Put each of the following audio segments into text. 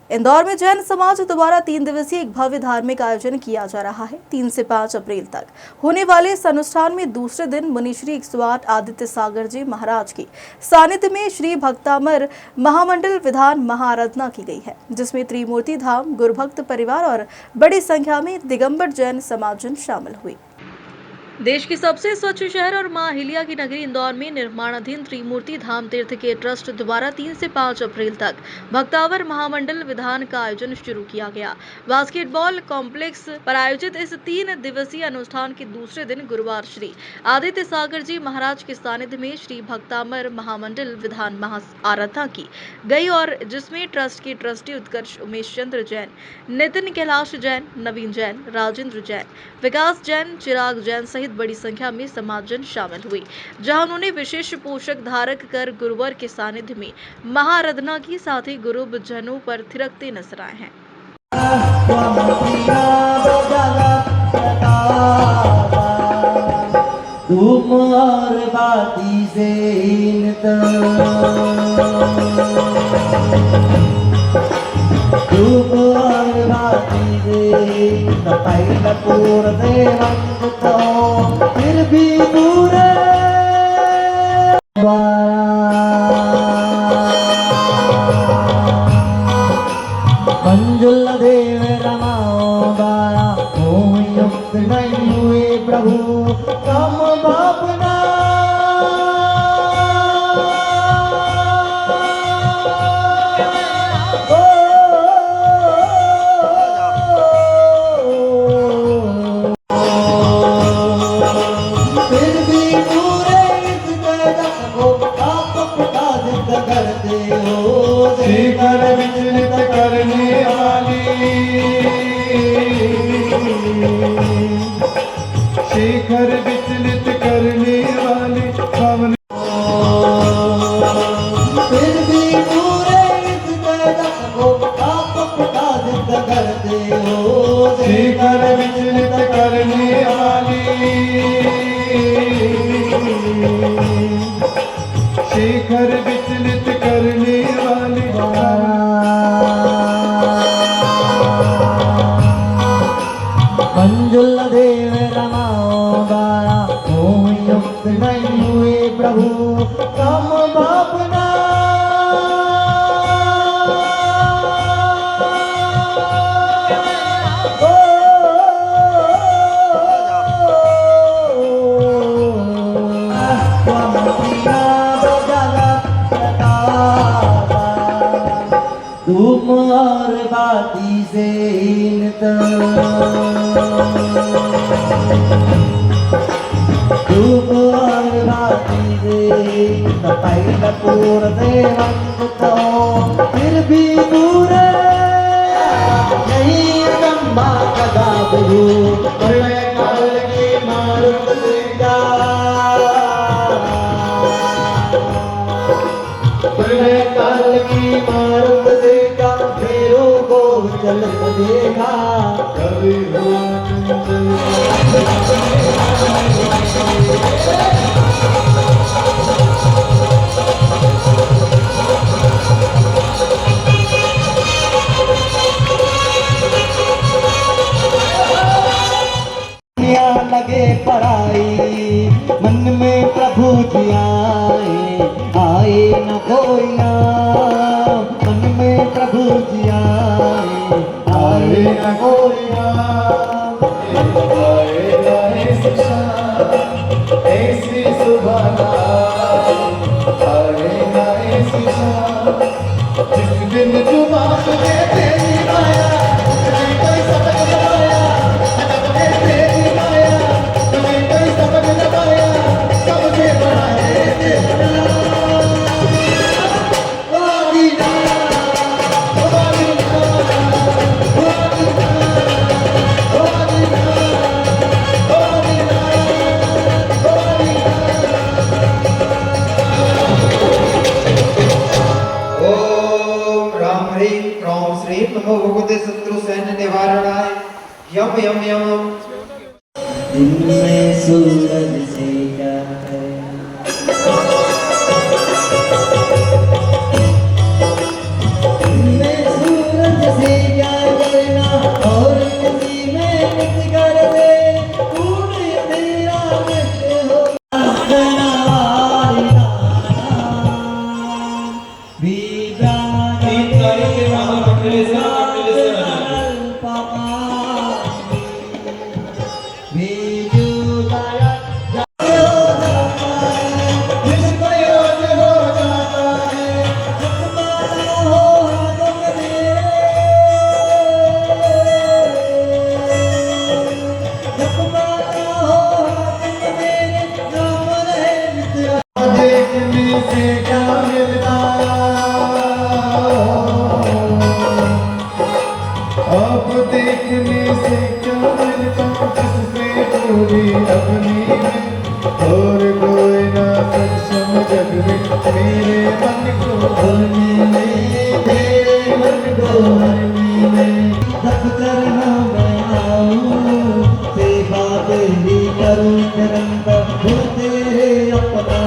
इंदौर में जैन समाज द्वारा 3 दिवसीय एक भव्य धार्मिक आयोजन किया जा रहा है। 3 से 5 अप्रैल तक होने वाले इस अनुष्ठान में दूसरे दिन मुनिश्री 108 आदित्य सागर जी महाराज की सानिध्य में श्री भक्तामर महामंडल विधान महाआराधना की गई है, जिसमें त्रिमूर्ति धाम गुरुभक्त परिवार और बड़ी संख्या में दिगंबर जैन समाजजन शामिल हुए। देश की सबसे स्वच्छ शहर और मां अहिल्या की नगरी इंदौर में निर्माणाधीन त्रिमूर्ति धाम तीर्थ के ट्रस्ट द्वारा 3 से 5 अप्रैल तक भक्तावर महामंडल विधान का आयोजन शुरू किया गया। बास्केटबॉल कॉम्प्लेक्स पर आयोजित इस 3 दिवसीय अनुष्ठान के दूसरे दिन गुरुवार श्री आदित्य सागर जी महाराज के सानिध्य में श्री भक्तामर महामंडल विधान महाआराधना की गई और जिसमें ट्रस्ट के ट्रस्टी उत्कर्ष उमेश चंद्र जैन, नितिन कैलाश जैन, नवीन जैन, राजेंद्र जैन, विकास जैन, चिराग जैन सहित बड़ी संख्या में समाजजन शामिल हुए, जहां उन्होंने विशेष पोषक धारक कर गुरुवर के सानिध्य में महाआराधना की, साथ ही गुरु जनों पर थिरकते नजर आए हैं। फिर भी पूरे मंजुल देव रमाओ बारा युक्त नहीं हुए प्रभु कम भावना शिखर विचलित करने वाली शिखर विचलित करने वाली पवन फिर भी पूरे इस जगत को आप प्रकाशित करते हो। शिखर विचलित करने वाली शिखर विचलित करने वाली मंजुल देव रमाओ बारा युक्त नहीं हुए प्रभु कम भावना तुम और बाती से तुम और बाती से पूर फिर भी पूरे नहीं लंबा कदा काल के मारुत काल की मारुत देगा फेरों को चल देगा कभी लगे पढ़ाई मन में प्रभु जी आए न कोई मन में प्रभु जी आए न कोई ऐसी सुबह जिस दिन जुबा तुझे तेरी माया कोई समझ न पाया तेरी माया तुम्हें कोई समझ न पाया सबसे बड़ा है नमो भगवते शत्रु सैन्य निवारणाय यम यम यम। दिन में सूरज से क्या है दिन में सूरज निष्प्रयोज हो जाता है। देखने से क्या मिलता, अब देखने से क्या मिलता, जिससे पूरी अपनी है और कोई ना सक्षम जग में मेरे मन को भरने में, तेरे मन को भरने में। दफ्तर ना मैं आऊं, सेवा तेरी करूं निरंतर, हो तेरे अपना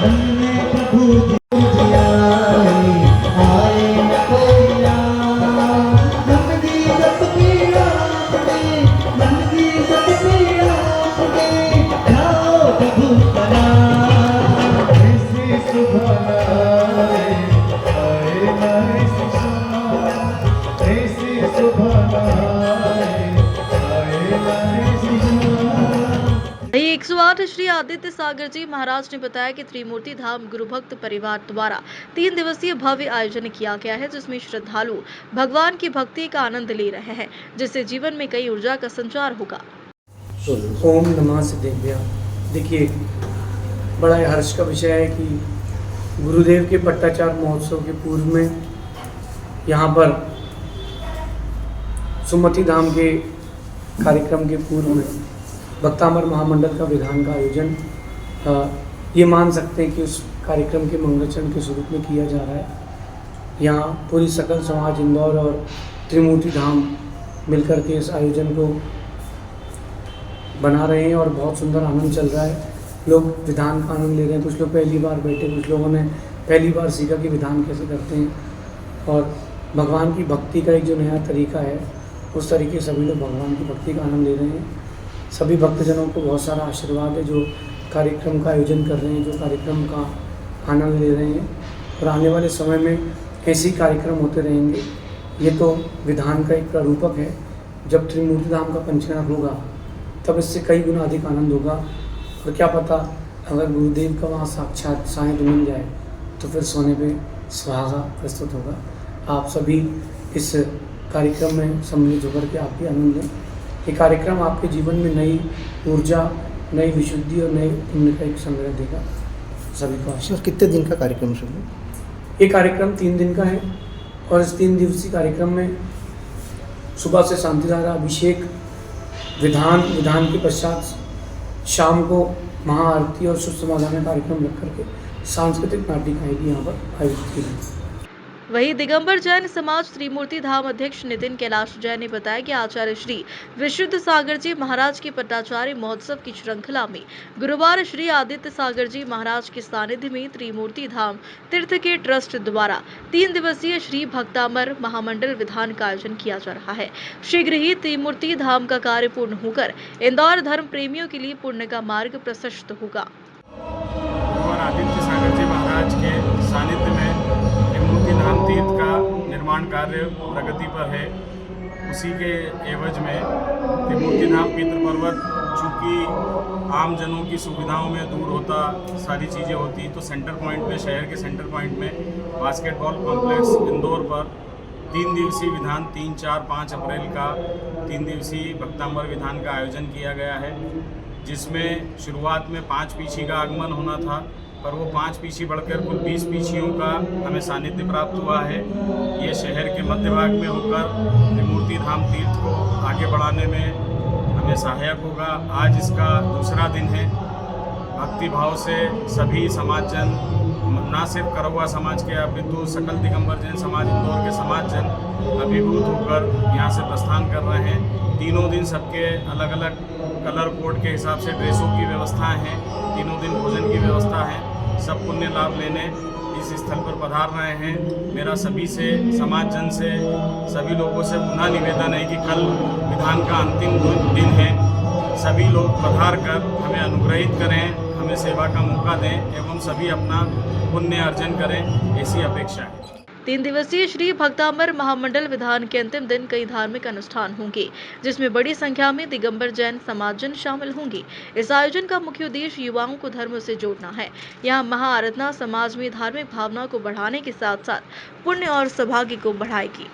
मन में प्रभु जी आए न कोई मन की सब पीड़ा अपनी, मन की सब पीड़ा अपनी, जाओ प्रभु बना। ऐसी सुबह आए ना ऐसी शाम, ऐसी सुबह आए ना ऐसी शाम। वहीं 108 श्री आदित्य सागर जी महाराज ने बताया कि त्रिमूर्ति धाम गुरु भक्त परिवार द्वारा 3 दिवसीय भव्य आयोजन किया गया है, जिसमें श्रद्धालु भगवान की भक्ति का आनंद ले रहे हैं, जिससे जीवन में कई ऊर्जा का संचार होगा। ओम नमः सिद्धेभ्यः। देखिए, बड़ा हर्ष का विषय है कि गुरुदेव के पट्टाचार महोत्सव के पूर्व में यहाँ पर सुमति धाम के कार्यक्रम के पूर्व में भक्तामर महामंडल का विधान का आयोजन ये मान सकते हैं कि उस कार्यक्रम के मंगलाचरण के स्वरूप में किया जा रहा है। यहाँ पूरी सकल समाज इंदौर और त्रिमूर्ति धाम मिलकर के इस आयोजन को बना रहे हैं और बहुत सुंदर आनंद चल रहा है। लोग विधान का आनंद ले रहे हैं, कुछ लोग पहली बार बैठे, कुछ लोगों ने पहली बार सीखा कि विधान कैसे करते हैं और भगवान की भक्ति का एक जो नया तरीका है उस तरीके से सभी लोग भगवान की भक्ति का आनंद ले रहे हैं। सभी भक्तजनों को बहुत सारा आशीर्वाद है जो कार्यक्रम का आयोजन कर रहे हैं, जो कार्यक्रम का आनंद ले रहे हैं और आने वाले समय में ऐसे ही कार्यक्रम होते रहेंगे। ये तो विधान का एक प्रारूपक है। जब त्रिमूर्ति धाम का पंचनाद होगा तब इससे कई गुना अधिक आनंद होगा और क्या पता अगर गुरुदेव का वहाँ साक्षात सानिध्य मिल जाए तो फिर सोने पे सुहागा प्रस्तुत होगा। आप सभी इस कार्यक्रम में सम्मिलित होकर के आप भी आनंद लें। ये कार्यक्रम आपके जीवन में नई ऊर्जा, नई विशुद्धि और नए पुण्य का एक संग्रह देगा। सभी को आशीर्वाद। सर कितने दिन का कार्यक्रम शुरू? ये कार्यक्रम 3 दिन का है और इस 3 दिवसीय कार्यक्रम में सुबह से शांतिधारा अभिषेक, विधान के पश्चात शाम को महाआरती और शुभ समाधान कार्यक्रम रख करके सांस्कृतिक नाटिकाएं भी यहाँ पर आयोजित की गई। वहीं दिगंबर जैन समाज त्रिमूर्ति धाम अध्यक्ष नितिन कैलाश जैन ने बताया कि आचार्य श्री विशुद्ध सागर जी महाराज के पट्टाचार्य महोत्सव की श्रृंखला में गुरुवार श्री आदित्य सागर जी महाराज के सानिध्य में त्रिमूर्ति धाम तीर्थ के ट्रस्ट द्वारा 3 दिवसीय श्री भक्तामर महामंडल विधान का आयोजन किया जा रहा है। शीघ्र ही त्रिमूर्ति धाम का कार्य पूर्ण होकर इंदौर धर्म प्रेमियों के लिए पुण्य का मार्ग प्रशस्त होगा। आदित्य सागर जी महाराज के सानिध्य में त्रिमूर्ति धाम तीर्थ का निर्माण कार्य प्रगति पर है। उसी के एवज में त्रिमूर्ति धाम पितृ पर्वत चूँकि आम जनों की सुविधाओं में दूर होता सारी चीज़ें होती, तो सेंटर पॉइंट में, शहर के सेंटर पॉइंट में बास्केटबॉल कॉम्प्लेक्स इंदौर पर 3 दिवसीय विधान 3, 4, 5 अप्रैल का 3 दिवसीय भक्तांबर विधान का आयोजन किया गया है, जिसमें शुरुआत में 5 पीछी का आगमन होना था, पर वो 5 पीछी बढ़कर कुल 20 पीछियों का हमें सानिध्य प्राप्त हुआ है। ये शहर के मध्य भाग में होकर त्रिमूर्ति धाम तीर्थ को आगे बढ़ाने में हमें सहायक होगा। आज इसका दूसरा दिन है। भक्ति भाव से सभी समाजजन, न सिर्फ करौआ समाज के अपितु सकल दिगंबर जैन समाज इंदौर के समाजजन अभिभूत होकर यहाँ से प्रस्थान कर रहे हैं। तीनों दिन सबके अलग अलग कलर कोड के हिसाब से ड्रेसों की व्यवस्थाएं हैं, तीनों दिन भोजन की व्यवस्था है। सब पुण्य लाभ लेने इस स्थल पर पधार रहे हैं। मेरा सभी से, समाजजन से, सभी लोगों से पुनः निवेदन है कि कल विधान का अंतिम दिन है। सभी लोग पधार कर हमें अनुग्रहित करें, हमें सेवा का मौका दें एवं सभी अपना पुण्य अर्जन करें, ऐसी अपेक्षा है। 3 दिवसीय श्री भक्तांबर महामंडल विधान के अंतिम दिन कई धार्मिक अनुष्ठान होंगे, जिसमें बड़ी संख्या में दिगंबर जैन समाजजन शामिल होंगे। इस आयोजन का मुख्य उद्देश्य युवाओं को धर्म से जोड़ना है। यहाँ महाआराधना समाज में धार्मिक भावना को बढ़ाने के साथ साथ पुण्य और सौभाग्य को बढ़ाएगी।